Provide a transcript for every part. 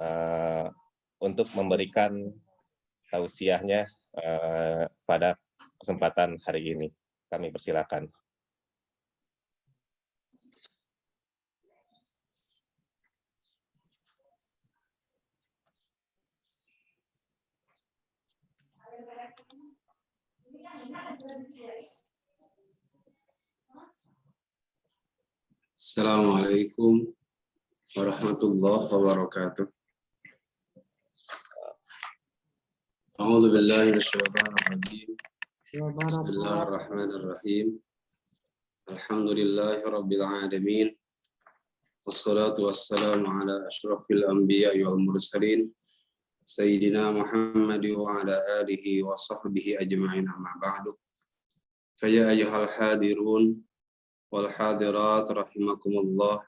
uh, untuk memberikan tausiahnya pada kesempatan hari ini. Kami persilakan. Assalamualaikum warahmatullahi wabarakatuh. A'udzu billahi minasyaitonir rajim. Bismillahirrahmanirrahim. Alhamdulillahirabbil alamin. Wassalatu wassalamu ala asyrafil anbiya'i wal mursalin sayyidina Muhammad wa ala alihi wa sahbihi ajma'in, amma ba'du. Fa ya ayyuhal hadirun wal hadirat rahimakumullah,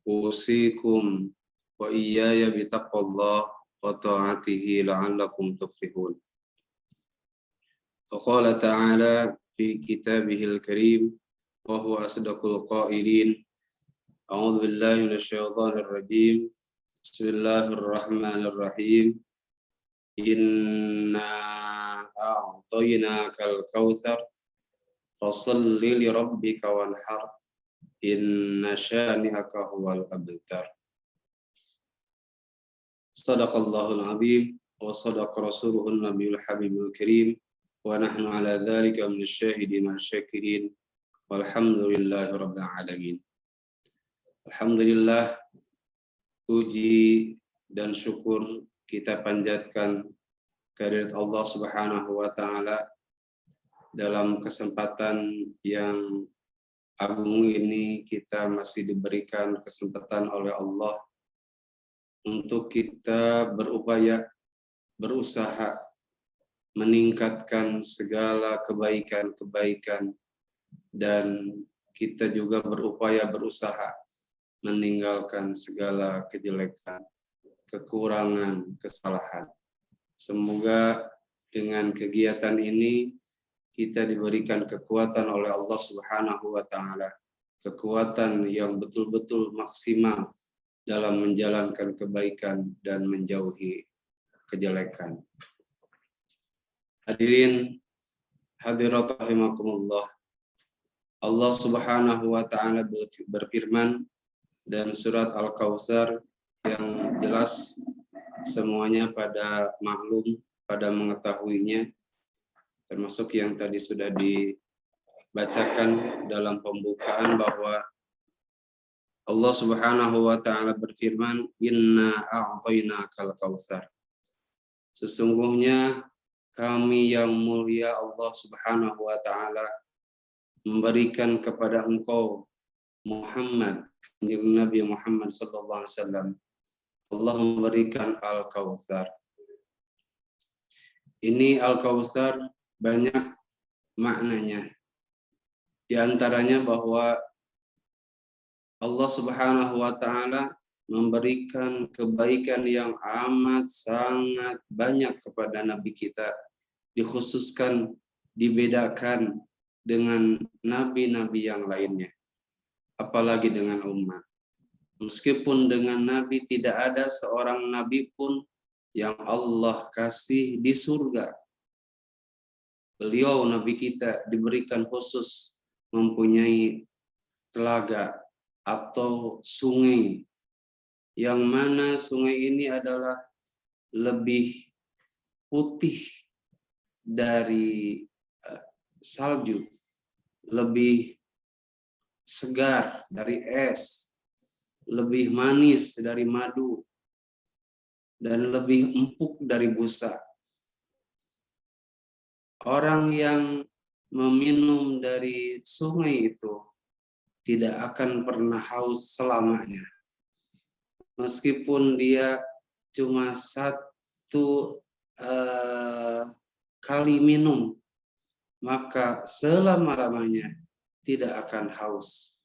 usikum wa iyaya bitaqwallah wa ta'atihi la'allakum tuflihun. Faqala ta'ala fi kitabihil karim wa huwa asdaqul qailin. A'udzu billahi minasyaitonir rajim. Bismillahirrahmanirrahim. Inna a'tainakal kautsar fasalli li rabbika wanhar inna syani'aka huwal abtar. Sadaqallahul azim wa sadaqa rasuluhun nabiyul habibul karim wa nahnu ala dzalika minasyahidin wasyakirin walhamdulillahi rabbil alamin. Alhamdulillah, puji dan syukur kita panjatkan kehadirat Allah Subhanahu wa taala dalam kesempatan yang agung ini. Kita masih diberikan kesempatan oleh Allah untuk kita berusaha meningkatkan segala kebaikan-kebaikan, dan kita juga berusaha meninggalkan segala kejelekan, kekurangan, kesalahan. Semoga dengan kegiatan ini kita diberikan kekuatan oleh Allah Subhanahu wa taala, kekuatan yang betul-betul maksimal dalam menjalankan kebaikan dan menjauhi kejelekan. Hadirin hadirat rahimakumullah, Allah Subhanahu wa taala berfirman dan surat Al-Kautsar yang jelas semuanya pada maklum, pada mengetahuinya, termasuk yang tadi sudah dibacakan dalam pembukaan, bahwa Allah Subhanahu wa taala berfirman, inna a'tainakal kautsar. Sesungguhnya kami yang mulia Allah Subhanahu wa taala memberikan kepada engkau Muhammad, Nabi Muhammad sallallahu alaihi wasallam, Allah memberikan Al-Kautsar. Ini Al-Kautsar banyak maknanya. Di antaranya bahwa Allah Subhanahu wa taala memberikan kebaikan yang amat sangat banyak kepada nabi kita, dikhususkan, dibedakan dengan nabi-nabi yang lainnya, apalagi dengan umat. Meskipun dengan nabi tidak ada seorang nabi pun yang Allah kasih di surga. Beliau, nabi kita, diberikan khusus mempunyai telaga atau sungai, yang mana sungai ini adalah lebih putih dari salju, lebih segar dari es, lebih manis dari madu, dan lebih empuk dari busa. Orang yang meminum dari sungai itu tidak akan pernah haus selamanya. Meskipun dia cuma satu kali minum, maka selama-lamanya tidak akan haus.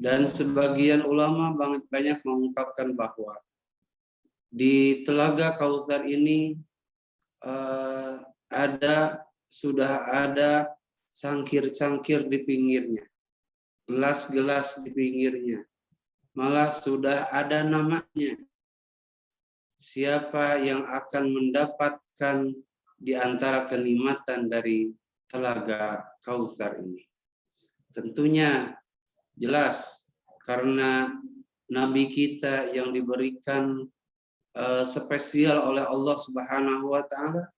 Dan sebagian ulama banyak mengungkapkan bahwa di Telaga Kautsar ini sudah ada cangkir-cangkir di pinggirnya, gelas-gelas di pinggirnya, malah sudah ada namanya. siapa yang akan mendapatkan di antara kenikmatan dari telaga Kautsar ini? Tentunya jelas karena Nabi kita yang diberikan spesial oleh Allah Subhanahu wa taala,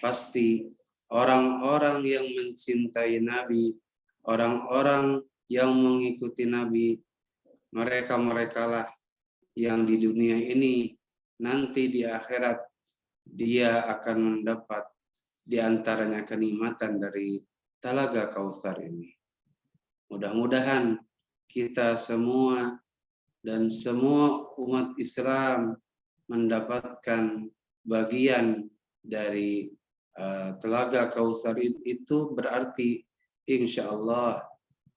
pasti orang-orang yang mencintai Nabi, orang-orang yang mengikuti Nabi, mereka-merekalah yang di dunia ini nanti di akhirat dia akan mendapat di antaranya kenikmatan dari telaga Kautsar ini. Mudah-mudahan kita semua dan semua umat Islam mendapatkan bagian dari telaga Kautsar itu, berarti insya Allah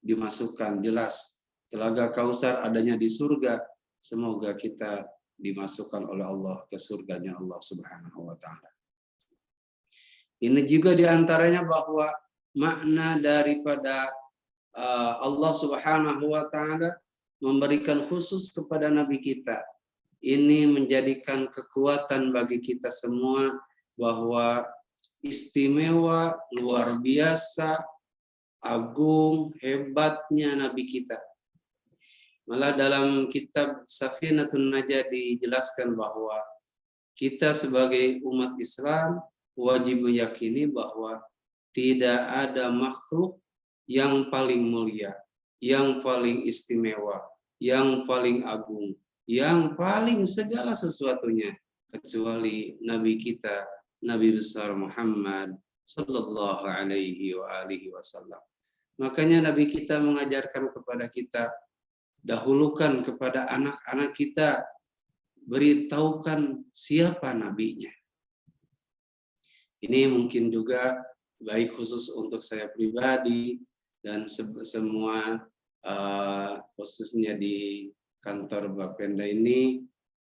dimasukkan. Jelas telaga Kautsar adanya di surga, semoga kita dimasukkan oleh Allah ke surganya Allah Subhanahu wa taala. Ini juga diantaranya bahwa makna daripada Allah Subhanahu wa taala memberikan khusus kepada Nabi kita. Ini menjadikan kekuatan bagi kita semua bahwa istimewa, luar biasa, agung, hebatnya Nabi kita. Malah dalam kitab Safinatun Najah dijelaskan bahwa kita sebagai umat Islam wajib meyakini bahwa tidak ada makhluk yang paling mulia, yang paling istimewa, yang paling agung, yang paling segala sesuatunya kecuali Nabi kita, Nabi besar Muhammad sallallahu alaihi wasallam. Makanya Nabi kita mengajarkan kepada kita, dahulukan kepada anak-anak kita, beritahukan siapa nabinya. Ini mungkin juga baik khusus untuk saya pribadi dan semua khususnya di kantor Bapenda ini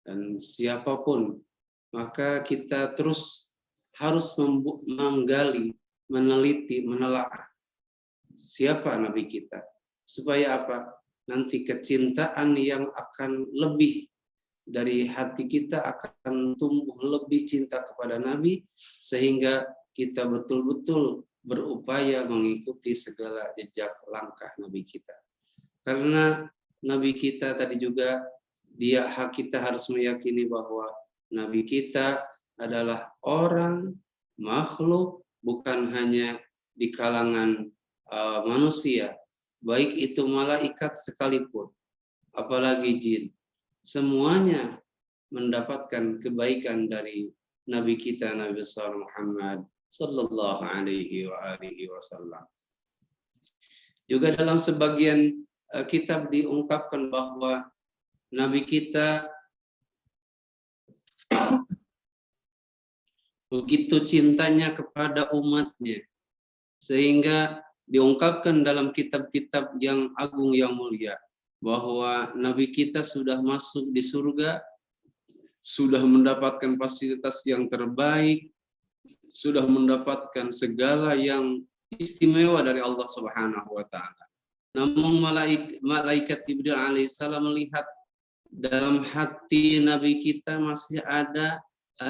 dan siapapun, maka kita terus harus menggali, meneliti, menelaah siapa nabi kita, supaya apa? Nanti kecintaan yang akan lebih dari hati kita akan tumbuh lebih cinta kepada Nabi, sehingga kita betul-betul berupaya mengikuti segala jejak langkah Nabi kita. Karena Nabi kita tadi juga, kita harus meyakini bahwa Nabi kita adalah orang, makhluk, bukan hanya di kalangan manusia, baik itu malaikat sekalipun, apalagi jin. Semuanya mendapatkan kebaikan dari Nabi kita, Nabi besar Muhammad sallallahu alaihi wasallam. Juga dalam sebagian kitab diungkapkan bahwa Nabi kita begitu cintanya kepada umatnya, sehingga diungkapkan dalam kitab-kitab yang agung yang mulia bahwa Nabi kita sudah masuk di surga, sudah mendapatkan fasilitas yang terbaik, sudah mendapatkan segala yang istimewa dari Allah Subhanahu wa taala. Namun malaikat Jibril alaihissalam melihat dalam hati Nabi kita masih ada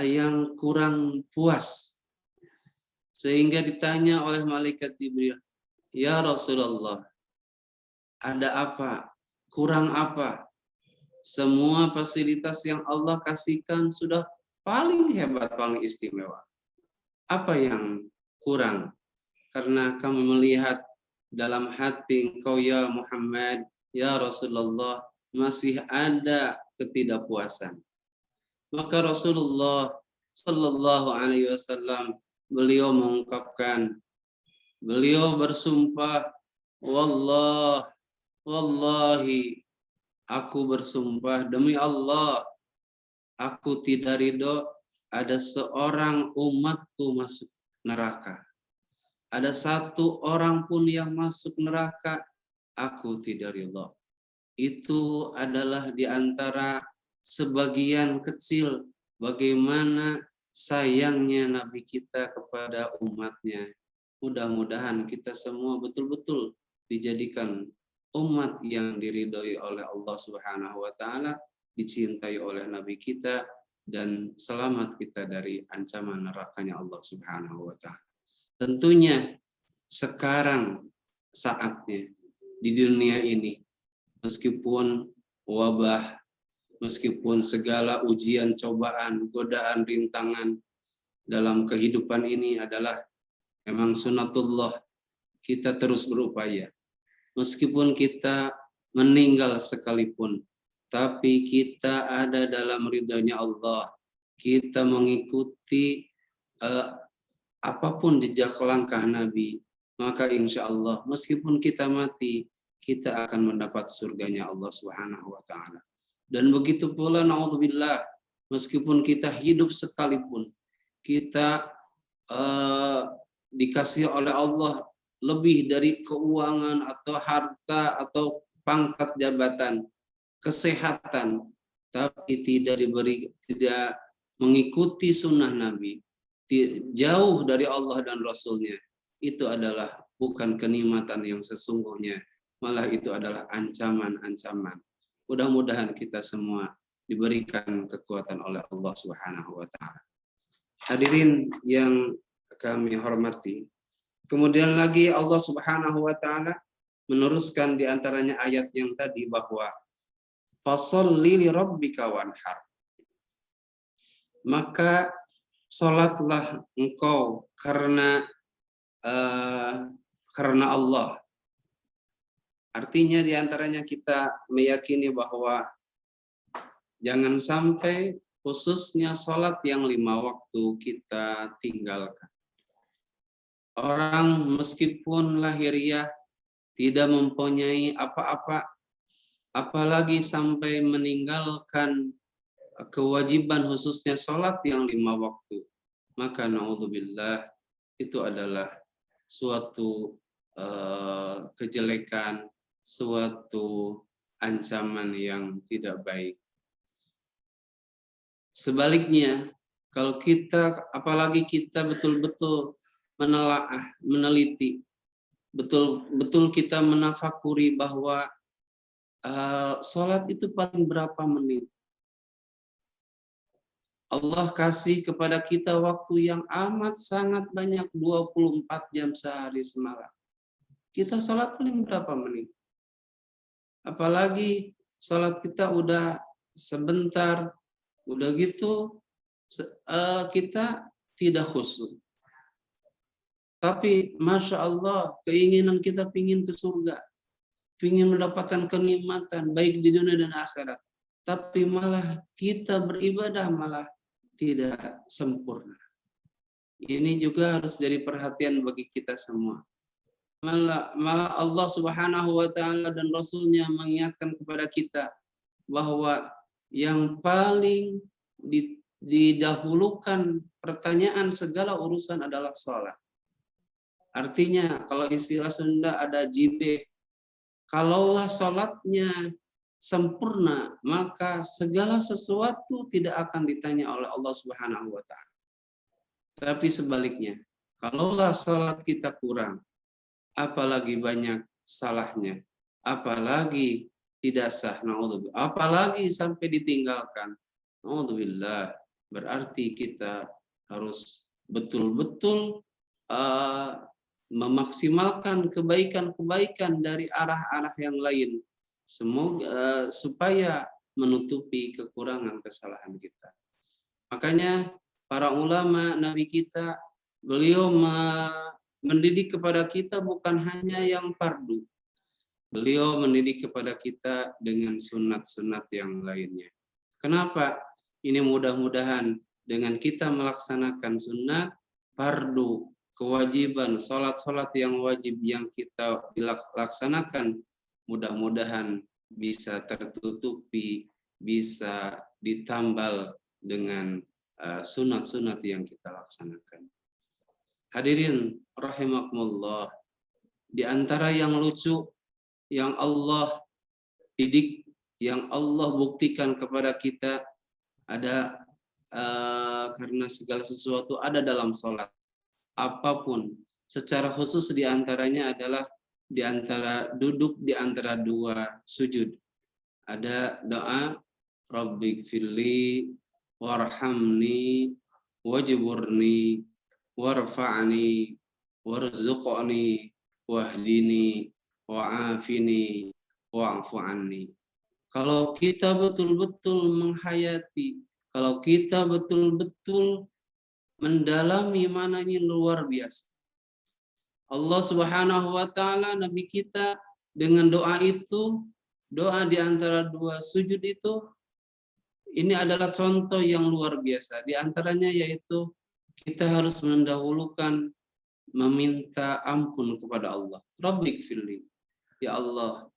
yang kurang puas. Sehingga ditanya oleh malaikat Jibril, "Ya Rasulullah, ada apa? Kurang apa? Semua fasilitas yang Allah kasihkan sudah paling hebat, paling istimewa. Apa yang kurang? Karena kami melihat dalam hati engkau ya Muhammad, ya Rasulullah, masih ada ketidakpuasan." Maka Rasulullah sallallahu alaihi wasallam beliau mengungkapkan, beliau bersumpah, wallahi, aku bersumpah demi Allah, aku tidak ridho ada seorang umatku masuk neraka. Ada satu orang pun yang masuk neraka, aku tidak ridho. Itu adalah di antara sebagian kecil bagaimana sayangnya Nabi kita kepada umatnya. Mudah-mudahan kita semua betul-betul dijadikan umat yang diridhoi oleh Allah Subhanahu wa taala, dicintai oleh Nabi kita, dan selamat kita dari ancaman nerakanya Allah Subhanahu wa Ta'ala. Tentunya sekarang saatnya di dunia ini, meskipun wabah, meskipun segala ujian, cobaan, godaan, rintangan dalam kehidupan ini adalah memang sunatullah, kita terus berupaya. Meskipun kita meninggal sekalipun, tapi kita ada dalam ridhonya Allah. Kita mengikuti apapun jejak langkah Nabi, maka insya Allah meskipun kita mati, kita akan mendapat surganya Allah Subhanahu wa Ta'ala. Dan begitu pula naudzubillah, meskipun kita hidup sekalipun, kita dikasih oleh Allah lebih dari keuangan atau harta atau pangkat jabatan, kesehatan, tapi tidak mengikuti sunnah Nabi, jauh dari Allah dan Rasulnya, itu adalah bukan kenikmatan yang sesungguhnya, malah itu adalah ancaman-ancaman. Mudah-mudahan kita semua diberikan kekuatan oleh Allah Subhanahu wa Ta'ala. Hadirin yang kami hormati, kemudian lagi Allah Subhanahu wa Ta'ala meneruskan di antaranya ayat yang tadi bahwa fasholli li rabbika wanhar. Maka salatlah engkau karena Allah. Artinya di antaranya kita meyakini bahwa jangan sampai khususnya salat yang 5 waktu kita tinggalkan. Orang meskipun lahiriah tidak mempunyai apa-apa, apalagi sampai meninggalkan kewajiban khususnya salat yang 5 waktu, maka naudzubillah itu adalah suatu kejelekan, suatu ancaman yang tidak baik. Sebaliknya, kalau kita, apalagi kita betul-betul menelaah, meneliti, betul-betul kita menafakuri bahwa salat itu paling berapa menit. Allah kasih kepada kita waktu yang amat sangat banyak, 24 jam sehari semalam. Kita salat paling berapa menit? Apalagi salat kita udah sebentar, udah gitu kita tidak khusyuk. Tapi Masya Allah, keinginan kita pingin ke surga, pingin mendapatkan kenikmatan baik di dunia dan akhirat. Tapi malah kita beribadah malah tidak sempurna. Ini juga harus jadi perhatian bagi kita semua. Malah Allah Subhanahu wa Ta'ala dan Rasulnya mengingatkan kepada kita bahwa yang paling didahulukan pertanyaan segala urusan adalah salat. Artinya kalau istilah Sunda ada jibe, kalaulah salatnya sempurna, maka segala sesuatu tidak akan ditanya oleh Allah Subhanahu wa Ta'ala. Tapi sebaliknya, kalaulah salat kita kurang, apalagi banyak salahnya, apalagi tidak sah, naudzubillah, apalagi sampai ditinggalkan, naudzubillah, berarti kita harus betul-betul memaksimalkan kebaikan-kebaikan dari arah-arah yang lain, semoga supaya menutupi kekurangan kesalahan kita. Makanya para ulama Nabi kita, beliau mendidik kepada kita bukan hanya yang fardu, beliau mendidik kepada kita dengan sunat-sunat yang lainnya. Kenapa? Ini mudah-mudahan dengan kita melaksanakan sunat, fardu, kewajiban, sholat-sholat yang wajib yang kita laksanakan, mudah-mudahan bisa tertutupi, bisa ditambal dengan sunat-sunat yang kita laksanakan. Hadirin rahimakumullah, di antara yang lucu yang Allah didik, yang Allah buktikan kepada kita ada karena segala sesuatu ada dalam sholat apapun, secara khusus di antaranya adalah di antara duduk di antara dua sujud. Ada doa Rabbighfirli warhamni wajburni warfa'ni warzuqni wahdini wa'afini wa'fu anni. Kalau kita betul-betul menghayati, kalau kita betul-betul mendalami maknanya luar biasa. Allah Subhanahu wa taala, Nabi kita dengan doa itu, doa di antara dua sujud itu, ini adalah contoh yang luar biasa. Di antaranya yaitu kita harus mendahulukan meminta ampun kepada Allah. Rabbighfirli, ya Allah,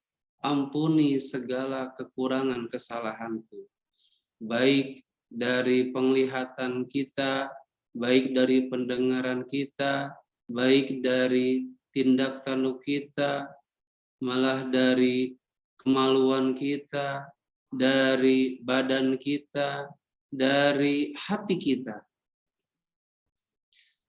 ampuni segala kekurangan kesalahanku, baik dari penglihatan kita, baik dari pendengaran kita, baik dari tindak tanduk kita, malah dari kemaluan kita, dari badan kita, dari hati kita.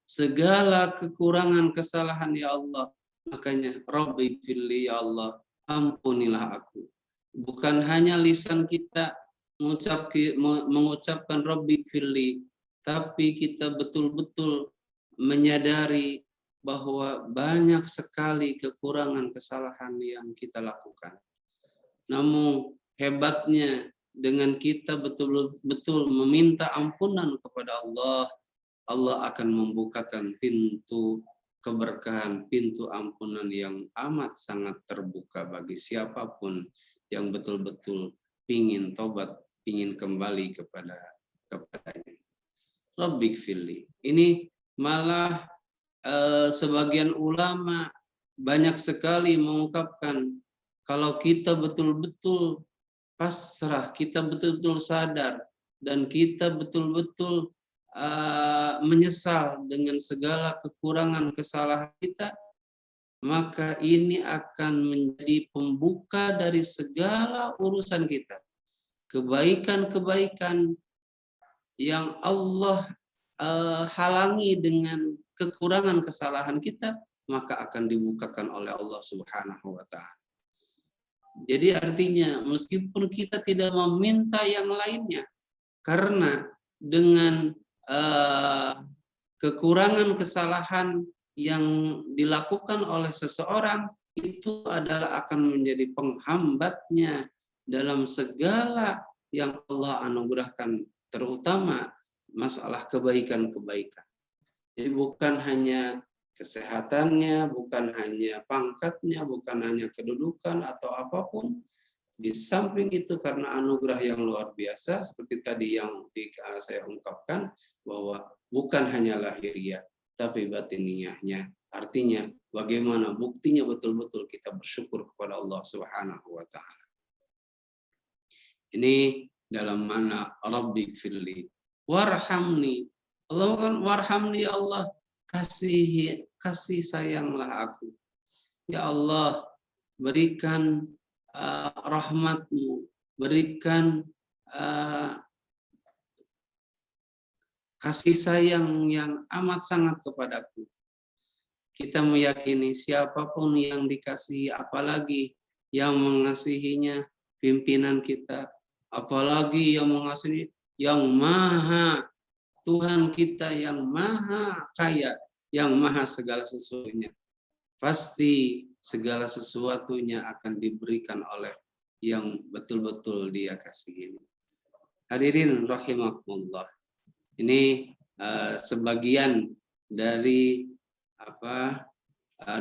Segala kekurangan kesalahan ya Allah, makanya Rabbighfirli, ya Allah, ampunilah aku. Bukan hanya lisan kita mengucapkan Rabbighfirli, tapi kita betul-betul menyadari bahwa banyak sekali kekurangan kesalahan yang kita lakukan. Namun hebatnya dengan kita betul-betul meminta ampunan kepada Allah, Allah akan membukakan pintu keberkahan, pintu ampunan yang amat sangat terbuka bagi siapapun yang betul-betul ingin tobat, ingin kembali kepadanya. Rabbighfirli. Ini malah sebagian ulama banyak sekali mengungkapkan kalau kita betul-betul pasrah, kita betul-betul sadar, dan kita betul-betul menyesal dengan segala kekurangan kesalahan kita, maka ini akan menjadi pembuka dari segala urusan kita. Kebaikan-kebaikan yang Allah halangi dengan kekurangan kesalahan kita, maka akan dibukakan oleh Allah Subhanahu wa taala. Jadi artinya meskipun kita tidak meminta yang lainnya, karena dengan kekurangan kesalahan yang dilakukan oleh seseorang itu adalah akan menjadi penghambatnya dalam segala yang Allah anugerahkan, terutama masalah kebaikan-kebaikan. Jadi bukan hanya kesehatannya, bukan hanya pangkatnya, bukan hanya kedudukan atau apapun. Di samping itu karena anugerah yang luar biasa, seperti tadi yang saya ungkapkan, bahwa bukan hanya lahiriah, tapi batiniyahnya. Artinya bagaimana buktinya betul-betul kita bersyukur kepada Allah Subhanahu wa taala. Ini dalam mana Rabbighfirli warhamni. Allah kan warhamni, ya Allah, kasih sayanglah aku. Ya Allah, berikan rahmatmu, berikan kasih sayang yang amat sangat kepadaku. Kita meyakini siapapun yang dikasihi, apalagi yang mengasihinya pimpinan kita, apalagi yang mengasihi yang maha, Tuhan kita yang maha kaya, yang maha segala sesuatunya. Pasti segala sesuatunya akan diberikan oleh yang betul-betul dia kasihi. Hadirin rahimakumullah. Ini sebagian dari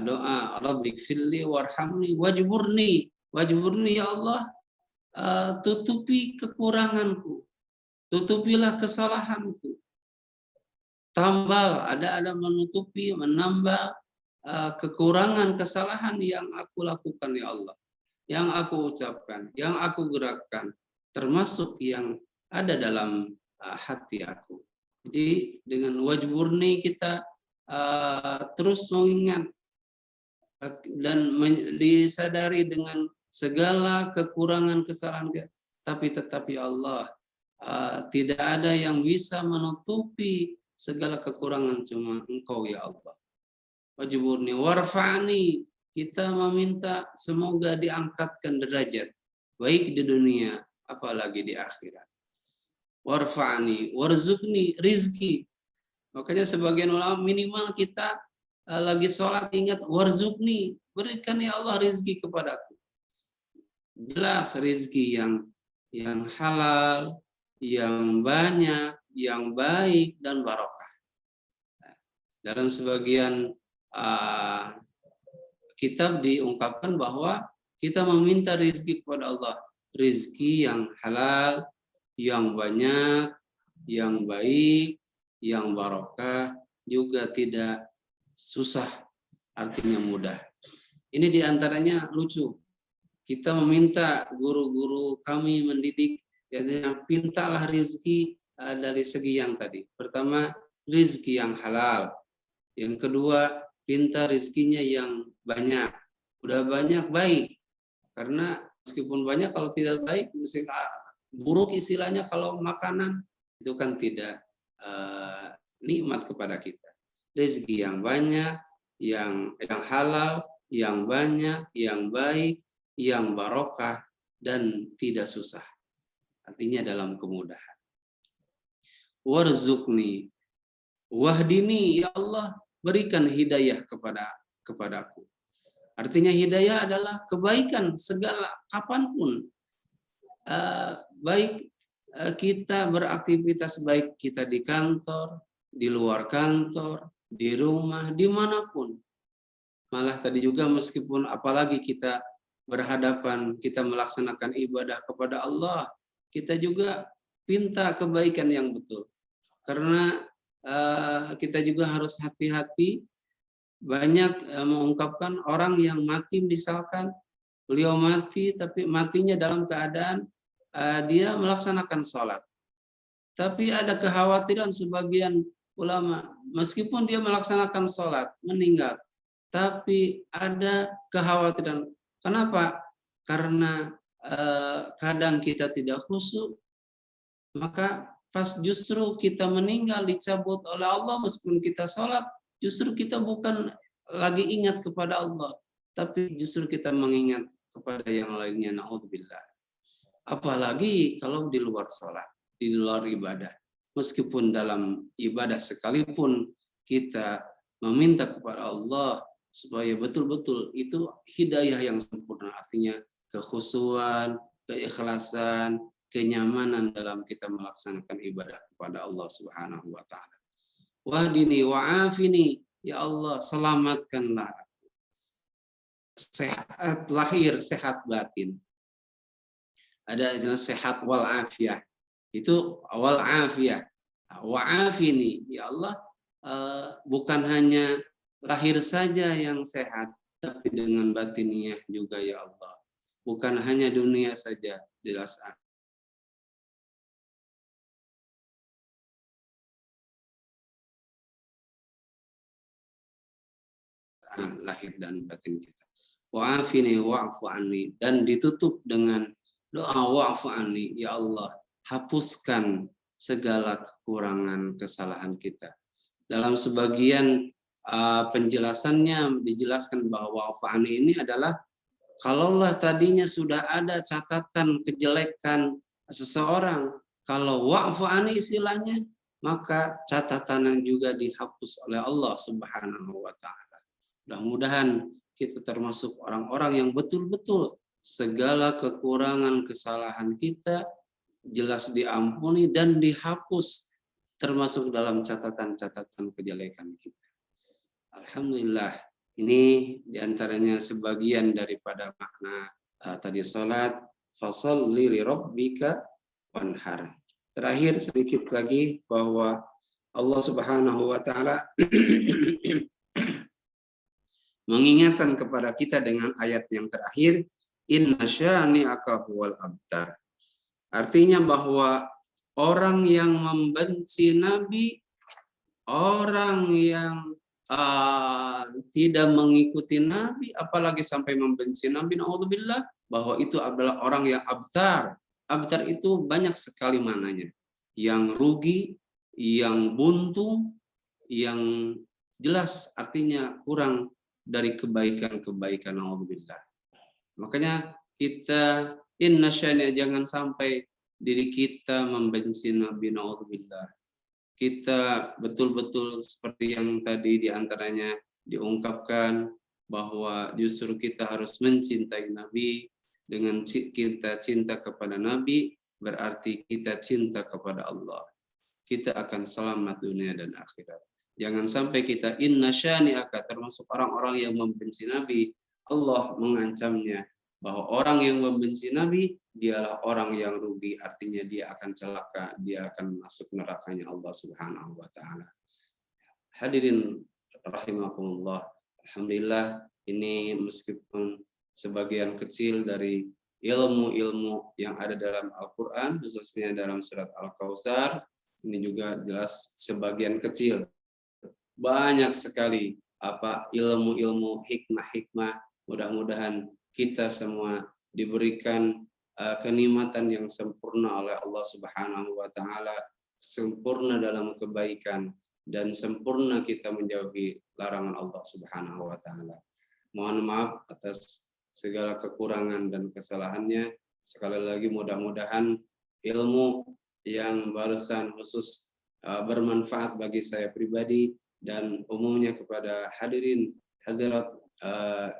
doa Rabbighfirli warhamni wajburni. Wajburni, ya Allah, tutupi kekuranganku, tutupilah kesalahanku. Tambal, ada menutupi, menambah kekurangan kesalahan yang aku lakukan, ya Allah, yang aku ucapkan, yang aku gerakkan, termasuk yang ada dalam hati aku. Jadi dengan wajburni kita terus mengingat dan disadari dengan segala kekurangan kesalahan kita, tetapi Allah, tidak ada yang bisa menutupi segala kekurangan, cuma Engkau, ya Allah. Wajburni warfa'ni, kita meminta semoga diangkatkan derajat, baik di dunia apalagi di akhirat. warfa'ni, warzuqni, rizki. Makanya sebagian ulama minimal kita lagi sholat ingat warzuqni, berikan ya Allah rizki kepadaku. Jelas rizki yang halal, yang banyak, yang baik dan barokah. Dalam sebagian kitab diungkapkan bahwa kita meminta rizki kepada Allah, rizki yang halal, yang banyak, yang baik, yang barokah, juga tidak susah, artinya mudah. Ini diantaranya lucu. Kita meminta guru-guru kami mendidik, yaitu pintalah rizki dari segi yang tadi. Pertama, rizki yang halal. Yang kedua, pinta rizkinya yang banyak. Udah banyak baik. Karena meskipun banyak, kalau tidak baik, buruk istilahnya kalau makanan, itu kan tidak nikmat kepada kita. Rezeki yang banyak, yang halal, yang banyak, yang baik, yang barokah, dan tidak susah. Artinya dalam kemudahan. Warzuqni, wahdini, ya Allah, berikan hidayah kepadaku. Artinya hidayah adalah kebaikan segala kapanpun. Baik kita beraktivitas, baik kita di kantor, di luar kantor, di rumah, dimanapun. Malah tadi juga meskipun apalagi kita berhadapan, kita melaksanakan ibadah kepada Allah, kita juga pinta kebaikan yang betul. Karena kita juga harus hati-hati. Banyak mengungkapkan orang yang mati, misalkan beliau mati, tapi matinya dalam keadaan dia melaksanakan sholat. Tapi ada kekhawatiran sebagian ulama, meskipun dia melaksanakan sholat, meninggal, tapi ada kekhawatiran. Kenapa? Karena kadang kita tidak khusyuk, maka pas justru kita meninggal dicabut oleh Allah, meskipun kita sholat, justru kita bukan lagi ingat kepada Allah, tapi justru kita mengingat kepada yang lainnya, na'udzubillah. Apalagi kalau di luar sholat, di luar ibadah. Meskipun dalam ibadah sekalipun kita meminta kepada Allah supaya betul-betul itu hidayah yang sempurna, artinya kekhusyuan, keikhlasan, kenyamanan dalam kita melaksanakan ibadah kepada Allah Subhanahu wa taala. Wahdini wa'afini, ya Allah, selamatkanlah aku. Sehat lahir, sehat batin. Ada jenis sehat wal afiyah. Itu wal afiyah. Wa'afini, ya Allah, bukan hanya lahir saja yang sehat, tapi dengan batiniah juga ya Allah. Bukan hanya dunia saja, jelas lahir dan batin kita. Wa'afini wa'fu anni, dan ditutup dengan doa wa'fu anni, ya Allah, hapuskan segala kekurangan kesalahan kita. Dalam sebagian penjelasannya dijelaskan bahwa wa'fu anni ini adalah kalaulah tadinya sudah ada catatan kejelekan seseorang, kalau wa'fu anni istilahnya, maka catatan juga dihapus oleh Allah Subhanahu wa taala. Mudah-mudahan kita termasuk orang-orang yang betul-betul segala kekurangan kesalahan kita jelas diampuni dan dihapus, termasuk dalam catatan-catatan kejelekan kita. Alhamdulillah, ini diantaranya sebagian daripada makna tadi salat, fasholli li rabbika wanhar. Terakhir sedikit lagi bahwa Allah Subhanahu wa taala mengingatkan kepada kita dengan ayat yang terakhir, inna syani'aka huwal abtar. Artinya bahwa orang yang membenci Nabi, orang yang tidak mengikuti Nabi, apalagi sampai membenci Nabi, na'udzubillah, bahwa itu adalah orang yang abtar. Abtar itu banyak sekali maknanya. Yang rugi, yang buntu, yang jelas artinya kurang dari kebaikan-kebaikan, na'udzubillah. Makanya kita inna syani'a, jangan sampai diri kita membenci Nabi, naudzubillah. Kita betul-betul seperti yang tadi diantaranya diungkapkan bahwa justru kita harus mencintai Nabi. Dengan kita cinta kepada Nabi berarti kita cinta kepada Allah. Kita akan selamat dunia dan akhirat. Jangan sampai kita inna syani'aka termasuk orang-orang yang membenci Nabi. Allah mengancamnya bahwa orang yang membenci Nabi dialah orang yang rugi, artinya dia akan celaka, dia akan masuk nerakanya Allah Subhanahu wa taala. Hadirin rahimakumullah. Alhamdulillah ini meskipun sebagian kecil dari ilmu-ilmu yang ada dalam Al-Qur'an, khususnya dalam surat Al-Kautsar, ini juga jelas sebagian kecil. Banyak sekali ilmu-ilmu hikmah-hikmah. Mudah-mudahan kita semua diberikan kenikmatan yang sempurna oleh Allah Subhanahu wa taala, sempurna dalam kebaikan dan sempurna kita menjauhi larangan Allah Subhanahu wa taala. Mohon maaf atas segala kekurangan dan kesalahannya. Sekali lagi mudah-mudahan ilmu yang barusan khusus bermanfaat bagi saya pribadi dan umumnya kepada hadirin hadirat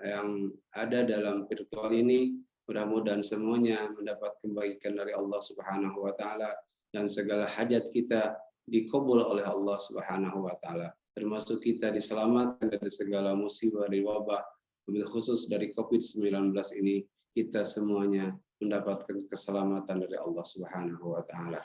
yang ada dalam virtual ini. Mudah-mudahan semuanya mendapat kebaikan dari Allah Subhanahu wa taala dan segala hajat kita dikabul oleh Allah Subhanahu wa taala. Termasuk kita diselamatkan dari segala musibah, dari wabah, wabil khusus dari COVID-19 ini, kita semuanya mendapatkan keselamatan dari Allah Subhanahu wa taala.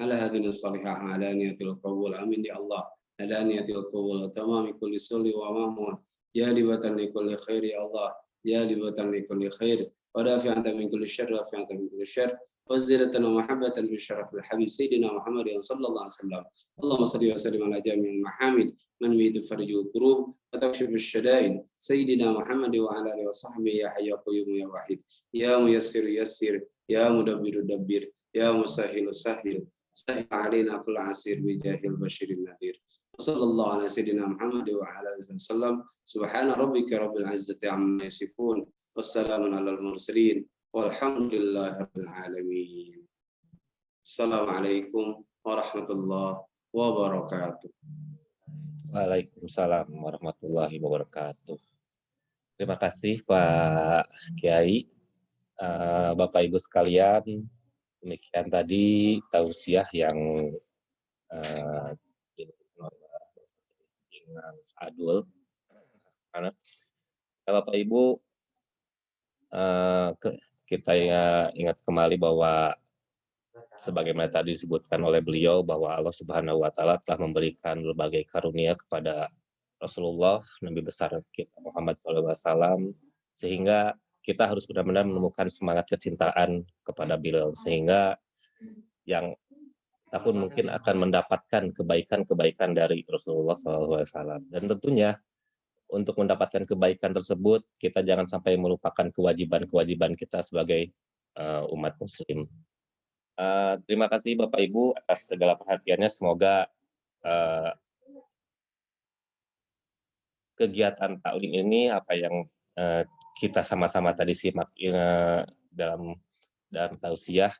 Ala hadhihi salihah ala niyatil qabul, amin ya Allah. Ala niyatil qabul tamami kulli sulli wa mahmud. Jalibatan li kulli khair ya Allah. Jalibatan li kulli khair. Wa dafi'atan min kulli syarr, dafi'atan min kulli syarr. Wa zidatan wa mahabbatan min syarafil habib sayyidina Muhammad sallallahu alaihi wasallam. Allahumma salli wa sallim ala jami'il mahamid man bihi tufarriju qurub wa takshifu syada'id. Sayyidina Muhammad wa ala alihi wa sahbihi ya hayyu qayyum ya wahid. Ya muyassir yassir, ya mudabbiru dabbir, ya musahhil sahhil. Sahih alaina kull asir bi jahil basyirin nadir. Sallallahu ala sayyidina Muhammad wa ala alihi wasallam. Subhana rabbika rabbil izzati amma yasifun. Wassalamun alal mursalin. Walhamdulillahi rabbil alamin. Assalamualaikum warahmatullahi wabarakatuh. Waalaikumsalam warahmatullahi wabarakatuh. Terima kasih Pak Kiai. Bapak Ibu sekalian, demikian tadi tausiah yang dengan Adul. Karena Bapak Ibu, kita ingat kembali bahwa sebagaimana tadi disebutkan oleh beliau bahwa Allah Subhanahu wa taala telah memberikan berbagai karunia kepada Rasulullah Nabi besar kita Muhammad SAW, sehingga kita harus benar-benar menemukan semangat kecintaan kepada beliau, sehingga yang kita pun mungkin akan mendapatkan kebaikan-kebaikan dari Rasulullah SAW. Dan tentunya untuk mendapatkan kebaikan tersebut, kita jangan sampai melupakan kewajiban-kewajiban kita sebagai umat muslim. Terima kasih Bapak Ibu atas segala perhatiannya. Semoga kegiatan taklim ini, apa yang kita sama-sama tadi simak dalam tausiah,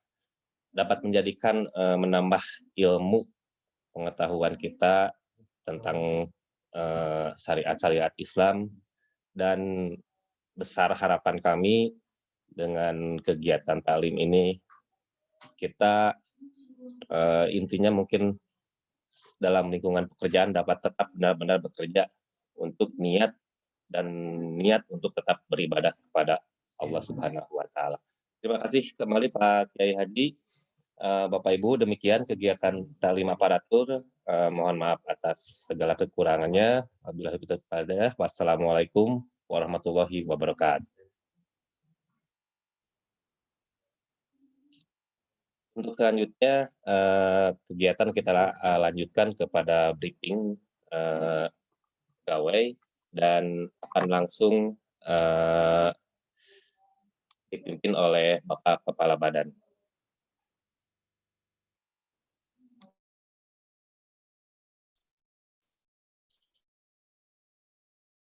dapat menjadikan menambah ilmu pengetahuan kita tentang syariat-syariat Islam, dan besar harapan kami dengan kegiatan taklim ini kita intinya mungkin dalam lingkungan pekerjaan dapat tetap benar-benar bekerja untuk niat untuk tetap beribadah kepada Allah Subhanahu wa taala. Terima kasih kembali Pak Kiai Haji. Bapak Ibu, demikian kegiatan taklim aparatur. Mohon maaf atas segala kekurangannya. Wassalamualaikum warahmatullahi wabarakatuh. Untuk selanjutnya kegiatan kita lanjutkan kepada briefing pegawai dan akan langsung dipimpin oleh Bapak Kepala Badan.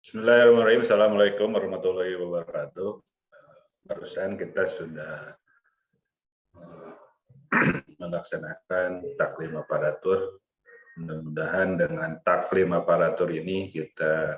Bismillahirrahmanirrahim. Assalamualaikum warahmatullahi wabarakatuh. Barusan kita sudah melaksanakan taklim aparatur. Mudah-mudahan dengan taklim aparatur ini kita